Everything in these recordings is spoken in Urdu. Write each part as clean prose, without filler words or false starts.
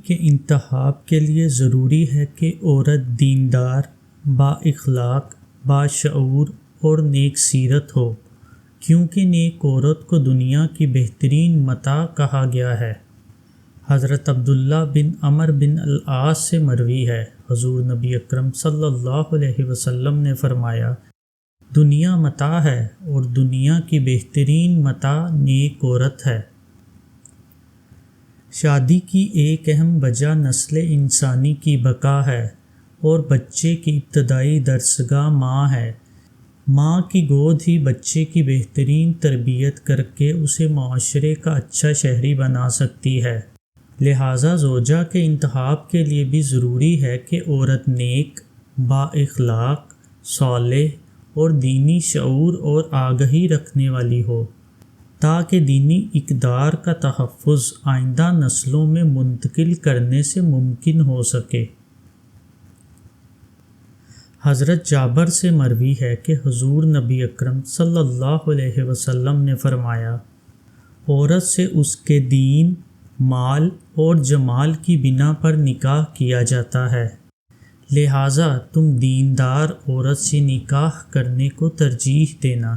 کے انتخاب کے لیے ضروری ہے کہ عورت دیندار، با اخلاق، باشعور اور نیک سیرت ہو، کیونکہ نیک عورت کو دنیا کی بہترین متاع کہا گیا ہے۔ حضرت عبداللہ بن عمر بن العاص سے مروی ہے، حضور نبی اکرم صلی اللہ علیہ وسلم نے فرمایا، دنیا متاع ہے اور دنیا کی بہترین متاع نیک عورت ہے۔ شادی کی ایک اہم وجہ نسل انسانی کی بقا ہے اور بچے کی ابتدائی درسگاہ ماں ہے۔ ماں کی گود ہی بچے کی بہترین تربیت کر کے اسے معاشرے کا اچھا شہری بنا سکتی ہے۔ لہٰذا زوجہ کے انتخاب کے لیے بھی ضروری ہے کہ عورت نیک، با اخلاق، صالح اور دینی شعور اور آگہی رکھنے والی ہو، تاکہ دینی اقدار کا تحفظ آئندہ نسلوں میں منتقل کرنے سے ممکن ہو سکے۔ حضرت جابر سے مروی ہے کہ حضور نبی اکرم صلی اللہ علیہ وسلم نے فرمایا، عورت سے اس کے دین، مال اور جمال کی بنا پر نکاح کیا جاتا ہے، لہٰذا تم دیندار عورت سے نکاح کرنے کو ترجیح دینا۔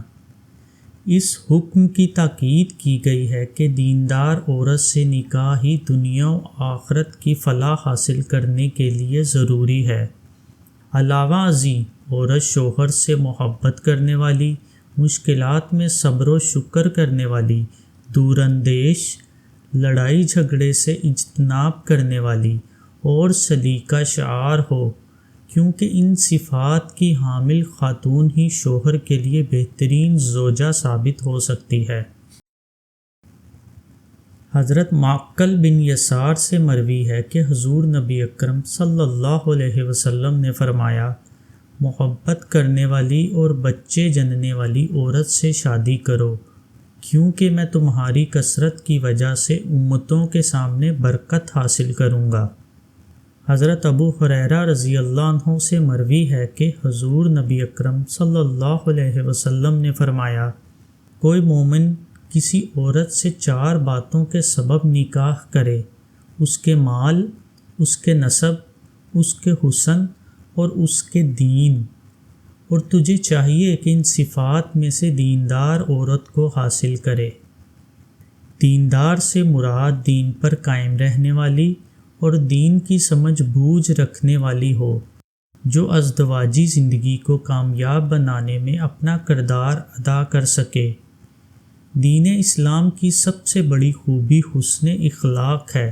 اس حکم کی تاکید کی گئی ہے کہ دیندار عورت سے نکاح ہی دنیا و آخرت کی فلاح حاصل کرنے کے لیے ضروری ہے۔ علاوہ ازیں عورت شوہر سے محبت کرنے والی، مشکلات میں صبر و شکر کرنے والی، دور اندیش، لڑائی جھگڑے سے اجتناب کرنے والی اور سلیقہ شعار ہو، کیونکہ ان صفات کی حامل خاتون ہی شوہر کے لیے بہترین زوجہ ثابت ہو سکتی ہے۔ حضرت معقل بن یسار سے مروی ہے کہ حضور نبی اکرم صلی اللہ علیہ وسلم نے فرمایا، محبت کرنے والی اور بچے جننے والی عورت سے شادی کرو، کیونکہ میں تمہاری کثرت کی وجہ سے امتوں کے سامنے برکت حاصل کروں گا۔ حضرت ابو ہریرہ رضی اللہ عنہ سے مروی ہے کہ حضور نبی اکرم صلی اللہ علیہ وسلم نے فرمایا، کوئی مومن کسی عورت سے 4 باتوں کے سبب نکاح کرے، اس کے مال، اس کے نسب، اس کے حسن اور اس کے دین، اور تجھے چاہیے کہ ان صفات میں سے دیندار عورت کو حاصل کرے۔ دیندار سے مراد دین پر قائم رہنے والی اور دین کی سمجھ بوجھ رکھنے والی ہو، جو ازدواجی زندگی کو کامیاب بنانے میں اپنا کردار ادا کر سکے۔ دین اسلام کی سب سے بڑی خوبی حسن اخلاق ہے،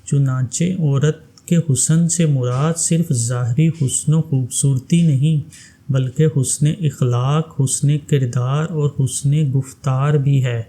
چنانچہ عورت کے حسن سے مراد صرف ظاہری حسن و خوبصورتی نہیں، بلکہ حسن اخلاق، حسن کردار اور حسن گفتار بھی ہے۔